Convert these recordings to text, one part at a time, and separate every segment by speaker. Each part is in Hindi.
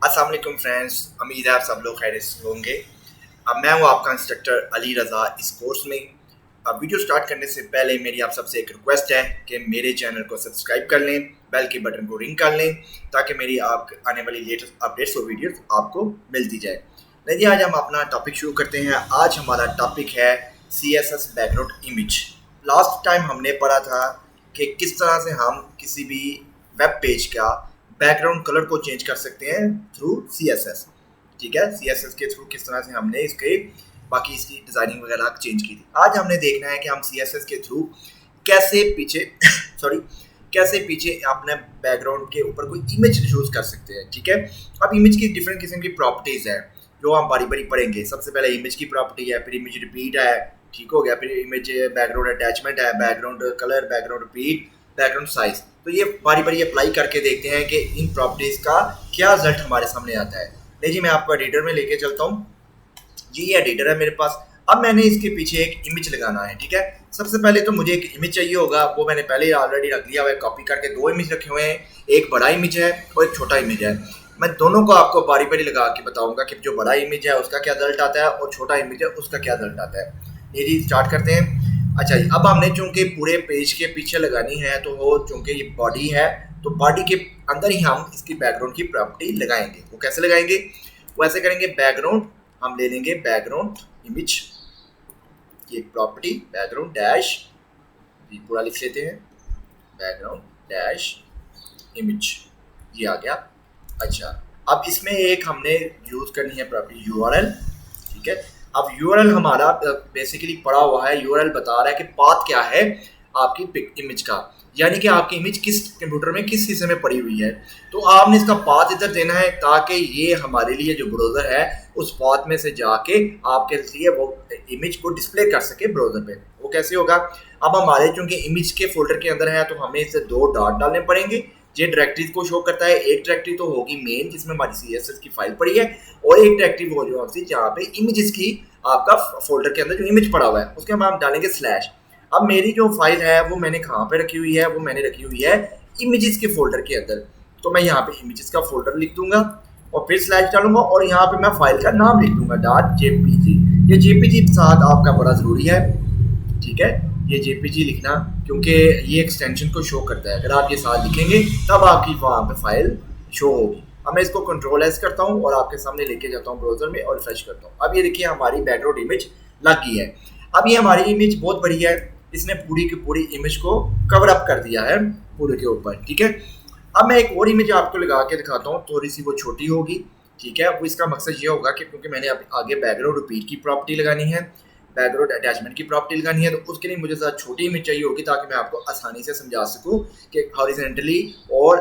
Speaker 1: अस्सलाम वालेकुम फ्रेंड्स, उम्मीद है आप सब लोग खैरियत से होंगे। अब मैं हूँ आपका इंस्ट्रक्टर अली रज़ा इस कोर्स में। अब वीडियो स्टार्ट करने से पहले मेरी आप सबसे एक रिक्वेस्ट है कि मेरे चैनल को सब्सक्राइब कर लें, बेल के बटन को रिंग कर लें ताकि मेरी आप आने वाली लेटेस्ट अपडेट्स और वीडियोस आपको मिलती जाए। नहीं जी, आज हम अपना टॉपिक शुरू करते हैं। आज हमारा टॉपिक है CSS background image. Last time हमने पढ़ा था कि किस तरह से हम किसी भी वेब पेज का बैकग्राउंड कलर को चेंज कर सकते हैं थ्रू CSS। ठीक है, CSS के थ्रू किस तरह से हमने इसके बाकी इसकी डिज़ाइनिंग वगैरह चेंज की थी। आज हमने देखना है कि हम CSS के थ्रू कैसे पीछे कैसे पीछे अपने बैकग्राउंड के ऊपर कोई इमेज यूज़ कर सकते हैं। ठीक है, अब इमेज की डिफरेंट किस्म की प्रॉपर्टीज़ हैं जो हम बारी बारी पढ़ेंगे। सबसे पहले इमेज की प्रॉपर्टी है, फिर इमेज रिपीट है, ठीक हो गया, फिर इमेज बैकग्राउंड अटैचमेंट है, background colour, background repeat, background size. तो ये बारी बारी अप्लाई करके देखते हैं कि इन प्रॉपर्टीज़ का क्या रिजल्ट हमारे सामने आता है। नहीं जी, मैं आपको एडिटर में लेके चलता हूँ जी। ये एडिटर है मेरे पास। अब मैंने इसके पीछे एक इमेज लगाना है। ठीक है, सबसे पहले तो मुझे एक इमेज चाहिए होगा, वो मैंने पहले ही ऑलरेडी रख लिया हुआ है। कॉपी करके दो इमेज रखे हुए हैं, एक बड़ा इमेज है और एक छोटा इमेज है। मैं दोनों को आपको बारी बारी लगा के बताऊंगा कि जो बड़ा इमेज है उसका क्या रिजल्ट आता है और छोटा इमेज है उसका क्या रिजल्ट आता है। ये जी स्टार्ट करते हैं। अच्छा जी, अब हमने चूंकि पूरे पेज के पीछे लगानी है तो वो चूंकि ये बॉडी है तो बॉडी के अंदर ही हम इसकी बैकग्राउंड की प्रॉपर्टी लगाएंगे। वो कैसे लगाएंगे? वो ऐसे करेंगे, बैकग्राउंड हम ले लेंगे बैकग्राउंड इमेज की एक प्रॉपर्टी, बैकग्राउंड डैश, ये पूरा लिख लेते हैं, बैकग्राउंड डैश इमेज, ये आ गया। अच्छा, अब इसमें एक हमने यूज करनी है प्रॉपर्टी URL। ठीक है, अब URL हमारा बेसिकली पड़ा हुआ है, URL बता रहा है कि पाथ क्या है आपकी इमेज का, यानी कि आपकी इमेज किस कंप्यूटर में किस हिस्से में पड़ी हुई है। तो आपने इसका पाथ इधर देना है ताकि ये हमारे लिए जो ब्राउज़र है उस पाथ में से जाके आपके लिए वो इमेज को डिस्प्ले कर सके ब्राउज़र पे। वो कैसे होगा? अब हमारे चूंकि इमेज के फोल्डर के अंदर है तो हमें इसे दो डॉट डालने पड़ेंगे। ये डायरेक्टरी को शो करता है। एक डायरेक्टरी तो होगी मेन जिसमें हमारी CSS की फाइल पड़ी है, और एक डायरेक्टरी वो जो आपसी जहाँ पे इमेजेस की आपका फोल्डर के अंदर जो इमेज पड़ा हुआ है उसके हम डालेंगे स्लैश। अब मेरी जो फाइल है वो मैंने कहाँ पे रखी हुई है? वो मैंने रखी हुई है इमेजेस के फोल्डर के अंदर। तो मैं यहाँ पे इमेजेस का फोल्डर लिख दूंगा और फिर स्लैश डालूंगा और यहाँ पे मैं फाइल का नाम लिख दूंगा .jpg। ये JPG साथ आपका बड़ा ज़रूरी है। ठीक है, ये JPG लिखना, क्योंकि ये एक्सटेंशन को शो करता है। अगर आप ये साथ लिखेंगे तब आपकी वहाँ पे फाइल शो होगी। अब मैं इसको Ctrl+S करता हूँ और आपके सामने लेके जाता हूँ ब्राउज़र में और रिफ्रेश करता हूँ। अब ये देखिए हमारी बैकग्राउंड इमेज लग गई है। अब ये हमारी इमेज बहुत बड़ी है, इसने पूरी की पूरी इमेज को कवर अप कर दिया है पूरे के ऊपर। ठीक है, अब मैं एक और इमेज आपको लगा के दिखाता हूँ, थोड़ी सी वो छोटी होगी। ठीक है, वो इसका मकसद ये होगा कि क्योंकि मैंने आगे बैकग्राउंड रिपीट की प्रॉपर्टी लगानी है, बैकग्राउंड अटैचमेंट की प्रॉपर्टी लगानी है, तो उसके लिए मुझे ज़्यादा छोटी इमेज चाहिए होगी ताकि मैं आपको आसानी से समझा सकूं कि हॉरिजॉन्टली और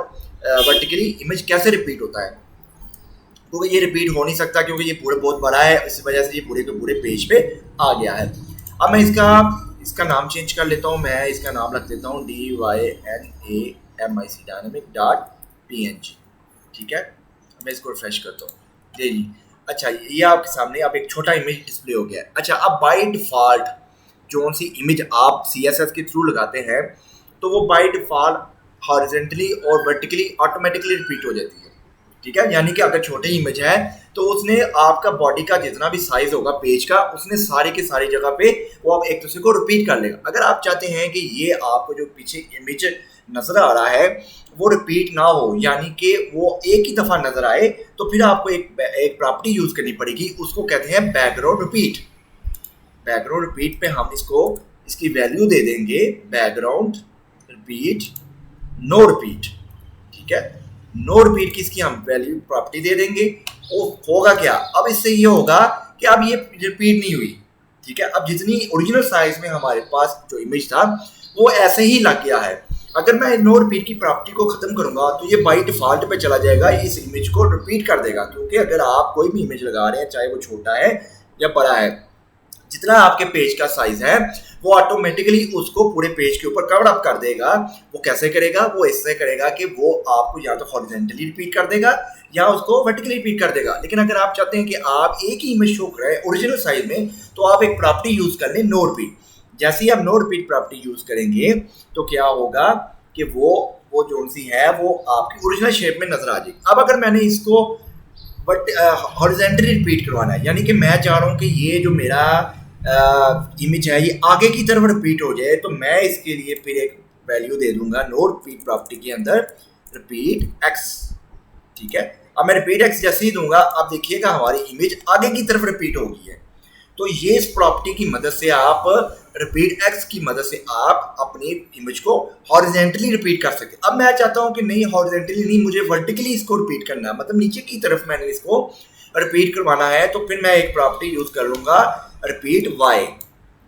Speaker 1: वर्टिकली इमेज कैसे रिपीट होता है। क्योंकि ये रिपीट हो नहीं सकता क्योंकि ये पूरा बहुत बड़ा है, इस वजह से ये पूरे के पूरे पेज पे आ गया है। अब मैं इसका नाम चेंज कर लेता हूँ। मैं इसका नाम रख देता हूँ DYNAMIC dynamic.png। ठीक है, मैं इसको रिफ्रेश करता हूँ जी। अच्छा, ये आपके सामने अब एक छोटा इमेज डिस्प्ले हो गया है। अच्छा, अब बाय डिफ़ॉल्ट जो सी इमेज आप CSS के थ्रू लगाते हैं तो वो बाय डिफ़ॉल्ट हॉरिजॉन्टली और वर्टिकली ऑटोमेटिकली रिपीट हो जाती है। ठीक है, यानी कि अगर छोटी इमेज है तो उसने आपका बॉडी का जितना भी साइज होगा पेज का, उसने सारी की सारी जगह पे वो आप एक दूसरे को रिपीट कर लेगा। अगर आप चाहते हैं कि ये आपको जो पीछे इमेज नजर आ रहा है वो रिपीट ना हो, यानी कि वो एक ही दफ़ा नजर आए, तो फिर आपको एक प्रॉपर्टी यूज करनी पड़ेगी, उसको कहते हैं बैकग्राउंड रिपीट। बैकग्राउंड रिपीट पे हम इसकी वैल्यू दे देंगे बैकग्राउंड रिपीट नो रिपीट। ठीक है, नो रिपीट की इसकी हम वैल्यू प्रॉपर्टी दे देंगे। वो होगा क्या? अब इससे ये होगा कि अब ये रिपीट नहीं हुई। ठीक है, अब जितनी ओरिजिनल साइज में हमारे पास जो इमेज था वो ऐसे ही लग गया है। अगर मैं नो रिपीट की प्रॉपर्टी को खत्म करूंगा तो ये बाय डिफॉल्ट पे चला जाएगा, इस इमेज को रिपीट कर देगा। क्योंकि अगर आप कोई भी इमेज लगा रहे हैं, चाहे वो छोटा है या बड़ा है, जितना आपके पेज का साइज है वो ऑटोमेटिकली उसको पूरे पेज के ऊपर कवर अप कर देगा। वो कैसे करेगा? वो इससे करेगा कि वो आपको या तो हॉरिजॉन्टली रिपीट कर देगा या उसको वर्टिकली रिपीट कर देगा। लेकिन अगर आप चाहते हैं कि आप एक ही इमेज शो कर रहे हैं ओरिजिनल साइज में, तो आप एक प्रॉपर्टी यूज कर लें नो रिपीट। जैसे ही आप नो रिपीट प्रॉपर्टी यूज करेंगे तो क्या होगा कि वो जो सी है वो आपकी ओरिजिनल शेप में नजर आ जाएगी। अब अगर मैंने इसको बट हॉरिजेंटली रिपीट करवाना है, यानी कि मैं चाह रहा हूँ कि ये जो मेरा इमेज है ये आगे की तरफ रिपीट हो जाए, तो मैं इसके लिए फिर एक वैल्यू दे दूंगा नो रिपीट प्रॉपर्टी के अंदर रिपीट एक्स। ठीक है, अब मैं रिपीट एक्स जैसे ही दूंगा, अब देखिएगा हमारी इमेज आगे की तरफ रिपीट हो गई है। तो ये इस प्रॉपर्टी की मदद से आप रिपीट एक्स की मदद से आप अपनी इमेज को हॉरिजेंटली रिपीट कर सकते। अब मैं चाहता हूं कि नहीं हॉरिजेंटली नहीं, मुझे वर्टिकली इसको रिपीट करना है, मतलब नीचे की तरफ मैंने इसको रिपीट करवाना है, तो फिर मैं एक प्रॉपर्टी यूज कर लूंगा रिपीट वाई।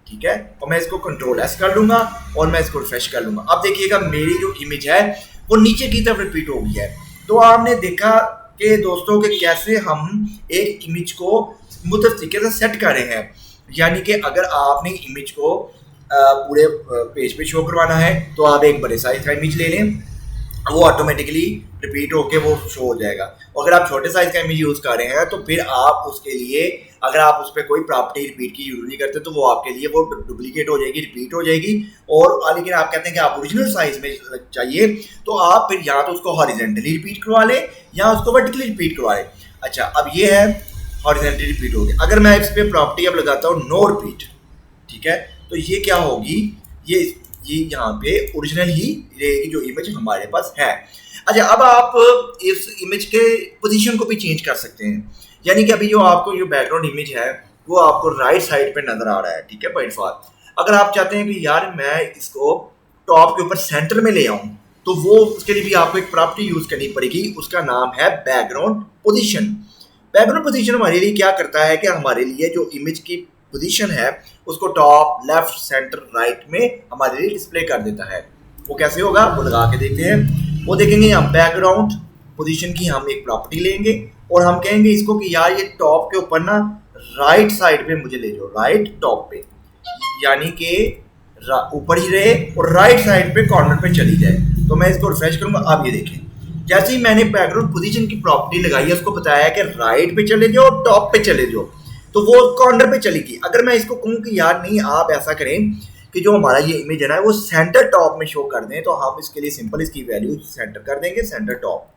Speaker 1: ठीक है, और मैं इसको कंट्रोल एस कर लूंगा और मैं इसको रिफ्रेश कर लूंगा। अब देखिएगा मेरी जो इमेज है वो नीचे की तरफ रिपीट हो गई है। तो आपने देखा कि दोस्तों कि कैसे हम एक इमेज को मुख्तलिफ तरीके से सेट कर रहे हैं। यानी कि अगर आपने इमेज को पूरे पेज पे शो करवाना है तो आप एक बड़े साइज का इमेज ले लें, वो ऑटोमेटिकली रिपीट होके वो शो हो जाएगा। और अगर आप छोटे साइज का इमेज यूज़ कर रहे हैं तो फिर आप उसके लिए अगर आप उस पर कोई प्रॉपर्टी रिपीट की यूज़ नहीं करते तो वो आपके लिए वो डुप्लीकेट हो जाएगी, रिपीट हो जाएगी। और लेकिन आप कहते हैं कि आप ओरिजिनल साइज में चाहिए, तो आप फिर या तो उसको हॉरिजेंटली रिपीट करवा लें या उसको वर्टिकली रिपीट करवा लें। अच्छा, अब ये है हॉरिजेंटली रिपीट हो गया। अगर मैं इस पर प्रॉपर्टी अब लगाता हूँ नो रिपीट, ठीक है, तो ये क्या होगी, ये यहाँ पे ओरिजिनल ही रहेगी जो इमेज हमारे पास है। अच्छा, अब आप इस इमेज के पोजीशन को भी चेंज कर सकते हैं। यानी कि अभी जो आपको जो बैकग्राउंड इमेज है वो आपको राइट साइड पे नजर आ रहा है, ठीक है, बाय डिफॉल्ट। अगर आप चाहते हैं कि यार मैं इसको टॉप के ऊपर सेंटर में ले आऊं, तो वो उसके लिए भी आपको एक प्रॉपर्टी यूज करनी पड़ेगी, उसका नाम है बैकग्राउंड पोजीशन। बैकग्राउंड पोजीशन हमारे लिए क्या करता है कि हमारे लिए जो इमेज की पोजीशन है उसको टॉप, लेफ्ट, सेंटर, राइट में हमारे लिए डिस्प्ले कर देता है। वो कैसे होगा वो लगा के देखते हैं। वो देखेंगे हम बैकग्राउंड पोजीशन की हम एक प्रॉपर्टी लेंगे और हम कहेंगे इसको कि यार ये टॉप के ऊपर ना राइट साइड पे मुझे ले जाओ, राइट टॉप पे, यानी कि ऊपर ही रहे और राइट साइड पे कॉर्नर पे चली जाए। तो मैं इसको रिफ्रेश करूंगा। आप ये देखें, जैसे ही मैंने बैकग्राउंड पोजीशन की प्रॉपर्टी लगाई है उसको बताया कि राइट पे चले जाओ, टॉप पे चले जाओ, तो वो कॉर्नर पे चलेगी। अगर मैं इसको कहूँ कि यार नहीं आप ऐसा करें कि जो हमारा ये इमेज है ना वो सेंटर टॉप में शो कर दें, तो हम इसके लिए सिंपल इसकी वैल्यू सेंटर कर देंगे, सेंटर टॉप,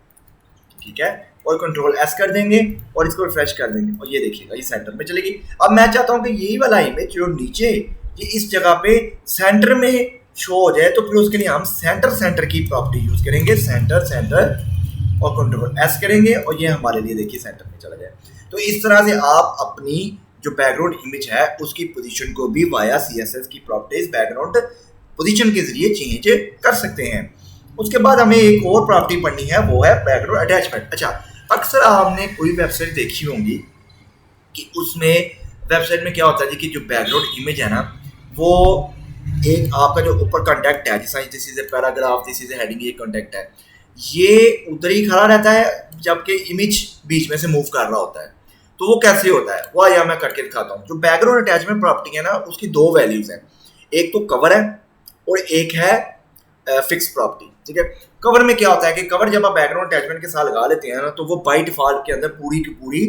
Speaker 1: ठीक है, और कंट्रोल एस कर देंगे और इसको रिफ्रेश कर देंगे और ये देखिएगा ये सेंटर में चलेगी। अब मैं चाहता हूँ कि यही वाला इमेज जो नीचे ये इस जगह पे सेंटर में शो हो जाए, तो फिर उसके लिए हम सेंटर की प्रॉपर्टी यूज करेंगे, सेंटर और कंट्रोल एस करेंगे और ये हमारे लिए देखिए सेंटर में चला जाए। तो इस तरह से आप अपनी जो बैकग्राउंड इमेज है उसकी पोजीशन को भी वाया CSS की प्रॉपर्टीज बैकग्राउंड पोजीशन के जरिए चेंज कर सकते हैं। उसके बाद हमें एक और प्रॉपर्टी पढ़नी है, वो है बैकग्राउंड अटैचमेंट। अच्छा, अक्सर आपने कोई वेबसाइट देखी होंगी कि उसमें वेबसाइट में क्या होता है कि जो बैकग्राउंड इमेज है ना वो एक आपका जो ऊपर कॉन्टैक्ट है, जैसा this is a paragraph, this is a heading, ये कॉन्टैक्ट है, ये उधर ही खड़ा रहता है जबकि इमेज बीच में से मूव कर रहा होता है। तो वो कैसे होता है वो यहाँ मैं करके दिखाता हूँ। जो बैकग्राउंड अटैचमेंट प्रॉपर्टी है ना उसकी दो वैल्यूज हैं, एक तो कवर है और एक है फिक्स प्रॉपर्टी। ठीक है, कवर में क्या होता है कि कवर जब आप बैकग्राउंड अटैचमेंट के साथ लगा लेते हैं ना तो वो बाय डिफॉल्ट के अंदर पूरी की पूरी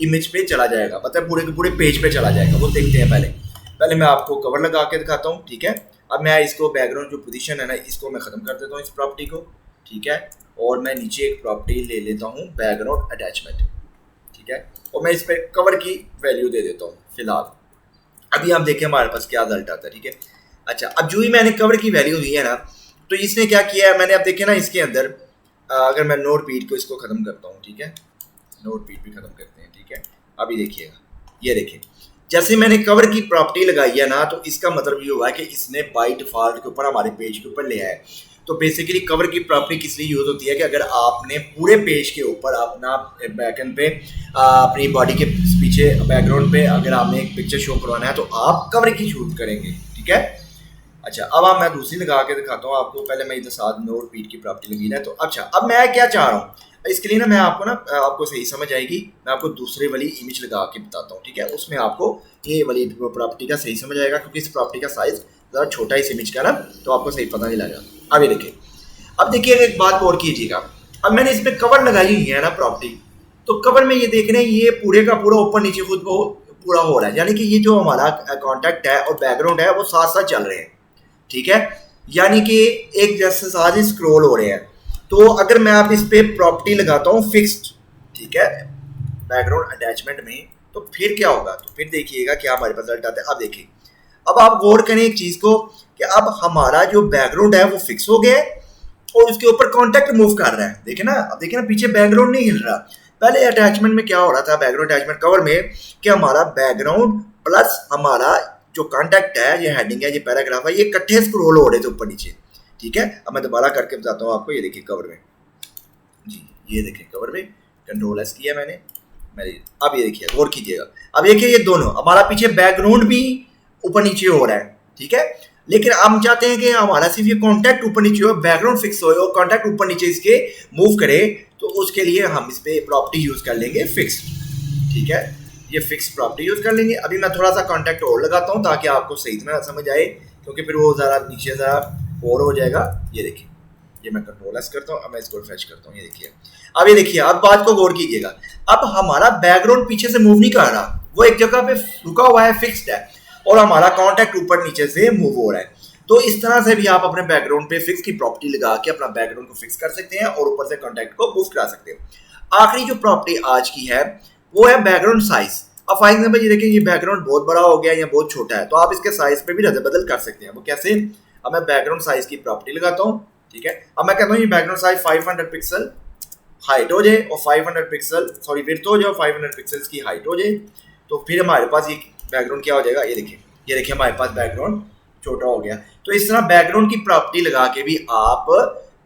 Speaker 1: इमेज पे चला जाएगा, मतलब पूरे के पूरे पेज पे चला जाएगा। वो देखते हैं पहले मैं आपको कवर लगा के दिखाता हूँ। ठीक है, अब मैं इसको बैकग्राउंड जो पोजीशन है ना इसको मैं ख़त्म कर देता हूँ इस प्रॉपर्टी को। ठीक है, और मैं नीचे एक प्रॉपर्टी ले लेता हूँ बैकग्राउंड अटैचमेंट। ठीक है, और मैं इस पर कवर की वैल्यू दे देता हूँ फिलहाल। अभी आप देखें हमारे पास क्या रिजल्ट आता है। ठीक है, अच्छा, अब जो ही मैंने कवर की वैल्यू दी है ना तो इसने क्या किया है, मैंने अब देखे ना इसके अंदर अगर मैं नो रिपीट को इसको ख़त्म करता हूँ, ठीक है, नो रिपीट भी ख़त्म करते हैं। ठीक है, अभी देखिएगा, ये देखिए जैसे मैंने कवर की प्रॉपर्टी लगाई है ना तो इसका मतलब ये हुआ है कि इसने बाय डिफॉल्ट के ऊपर हमारे पेज के ऊपर ले आया है। तो बेसिकली कवर की प्रॉपर्टी किस लिए यूज होती है कि अगर आपने पूरे पेज के ऊपर अपना बैकएंड पे अपनी बॉडी के पीछे बैकग्राउंड पे अगर आपने एक पिक्चर शो करवाना है तो आप कवर की यूज करेंगे। ठीक है, अच्छा, अब मैं दूसरी लगा के दिखाता हूँ आपको। पहले मैं इधर साथ नो रिपीट की प्रॉपर्टी लगी है। तो अच्छा, अब मैं क्या चाह रहा हूँ इसके लिए ना मैं आपको ना आपको सही समझ आएगी, मैं आपको दूसरी वाली इमेज लगा के बताता हूँ। ठीक है, उसमें आपको ये वाली प्रॉपर्टी का सही समझ आएगा क्योंकि इस प्रॉपर्टी का साइज ज़रा छोटा इस इमेज का ना, तो आपको सही पता नहीं लगेगा। अब ये देखिए, अब देखिए एक बात और कीजिएगा, अब मैंने इस पर कवर लगाई हुई है ना प्रॉपर्टी, तो कवर में ये देख रहे हैं ये पूरे का पूरा ऊपर नीचे खुद पूरा हो रहा है, यानी कि ये जो हमारा कॉन्टैक्ट है और बैकग्राउंड है वो साथ साथ चल रहे हैं। ठीक है, यानी कि एक जैसे साथ ही स्क्रॉल हो रहे हैं। तो अगर मैं आप इस पे प्रॉपर्टी लगाता हूँ फिक्स्ड, ठीक है, बैकग्राउंड अटैचमेंट में, तो फिर क्या होगा, तो फिर देखिएगा क्या हमारे पास रिजल्ट आता है। अब देखिए, अब आप गौर करें एक चीज को कि अब हमारा जो बैकग्राउंड है वो फिक्स हो गया है और उसके ऊपर कॉन्टेक्ट मूव कर रहा है। देखिए ना, अब देखिए ना, पीछे बैकग्राउंड नहीं हिल रहा। पहले अटैचमेंट में क्या हो रहा था, बैकग्राउंड अटैचमेंट कवर में, कि हमारा बैकग्राउंड प्लस हमारा जो कॉन्टेक्ट है, ये हेडिंग है, ये पैराग्राफ है, ये इकट्ठे स्क्रॉल हो रहे थे ऊपर नीचे। ठीक है, अब मैं दोबारा करके बताता हूँ आपको। ये देखिए कवर में जी, ये देखिए कवर में कंट्रोल एस किया मैंने। अब ये देखिए, गौर कीजिएगा, अब देखिए ये दोनों हमारा पीछे बैकग्राउंड भी ऊपर नीचे हो रहा है। ठीक है, लेकिन हम चाहते हैं कि हमारा सिर्फ ये कॉन्टैक्ट ऊपर नीचे हो, बैकग्राउंड फिक्स हो और कॉन्टैक्ट ऊपर नीचे इसके मूव करे। तो उसके लिए हम इस पे प्रॉपर्टी यूज कर लेंगे फिक्स। ठीक है, ये फिक्स प्रॉपर्टी यूज कर लेंगे। अभी मैं थोड़ा सा कॉन्टैक्ट और लगाता हूँ ताकि आपको सही तरह समझ आए, क्योंकि फिर वो ज़रा नीचे ज़रा और हो जाएगा। ये देखिए, ये मैं कंट्रोल एस करता हूँ, अब मैं इसको रिफ्रेश करता हूँ। ये देखिए, अब ये देखिए, अब बात को गौर कीजिएगा, अब हमारा बैकग्राउंड पीछे से मूव नहीं कर रहा, वो एक जगह पे रुका हुआ है, फिक्स्ड है, और हमारा कॉन्टैक्ट ऊपर नीचे से मूव हो रहा है। तो इस तरह से भी आप अपने बैकग्राउंड पे फिक्स की प्रॉपर्टी लगा के अपना बैकग्राउंड को फिक्स कर सकते हैं और ऊपर से कॉन्टैक्ट को मूव करा सकते हैं। आखिरी जो प्रॉपर्टी आज की है वो है बैकग्राउंड साइज। अब फॉर एग्जाम्पल ये देखिए, ये बैकग्राउंड बहुत बड़ा हो गया या बहुत छोटा है, तो आप इसके साइज पे भी रद्द बदल कर सकते हैं। वो कैसे, अब मैं बैकग्राउंड साइज की प्रॉपर्टी लगाता हूँ। ठीक है, अब मैं कहता हूँ ये बैकग्राउंड साइज 500 पिक्सल हाइट हो जाए और 500 पिक्सल सॉरी विड्थ हो जाए और 500 पिक्सल्स की हाइट हो जाए, तो फिर हमारे पास ये बैकग्राउंड क्या हो जाएगा। ये देखिए हमारे पास बैकग्राउंड छोटा हो गया। तो इस तरह बैकग्राउंड की प्रॉपर्टी लगा के भी आप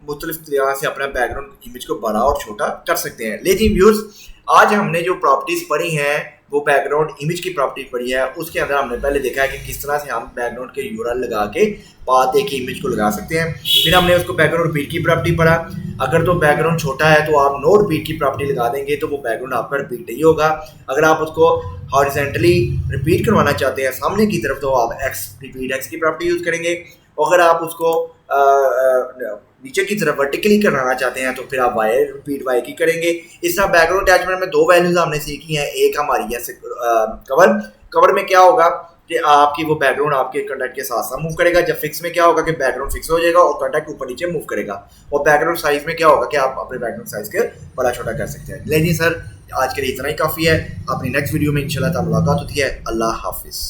Speaker 1: मुख्तलिफ तरह से अपना बैकग्राउंड इमेज को बड़ा और छोटा कर सकते हैं। लेकिन व्यूअर्स, आज हमने जो प्रॉपर्टीज पढ़ी हैं वो बैकग्राउंड इमेज की प्रॉपर्टी पढ़ी है। उसके अंदर हमने पहले देखा है कि किस तरह से हम बैकग्राउंड के यूआरएल लगा के पाथ एक इमेज को लगा सकते हैं। फिर हमने उसको बैकग्राउंड रिपीट की प्रॉपर्टी पढ़ा। अगर तो बैकग्राउंड छोटा है तो आप नो रिपीट की प्रॉपर्टी लगा देंगे तो वो बैकग्राउंड आपका रिपीट नहीं होगा। अगर आप उसको हॉरिजॉन्टली रिपीट करवाना चाहते हैं सामने की तरफ, तो आप रिपीट एक्स की प्रॉपर्टी यूज करेंगे। और अगर आप उसको नीचे की तरफ वर्टिकली कराना चाहते हैं तो फिर आप वाई रिपीट वाई की करेंगे। इस तरह बैकग्राउंड अटैचमेंट में दो वैल्यूज हमने सीखी हैं। एक हमारी है कवर में क्या होगा कि आपकी वो बैकग्राउंड आपके कॉन्टैक्ट के साथ साथ मूव करेगा। जब फिक्स में क्या होगा कि बैकग्राउंड फिक्स हो जाएगा और कॉन्टैक्ट ऊपर नीचे मूव करेगा। और बैकग्राउंड साइज में क्या होगा कि आप अपने बैकग्राउंड साइज के बड़ा छोटा कर सकते हैं। लेकिन सर आज के लिए इतना ही काफ़ी है। अपनी नेक्स्ट वीडियो में इंशाल्लाह मुलाकात होती है। अल्लाह हाफिज़।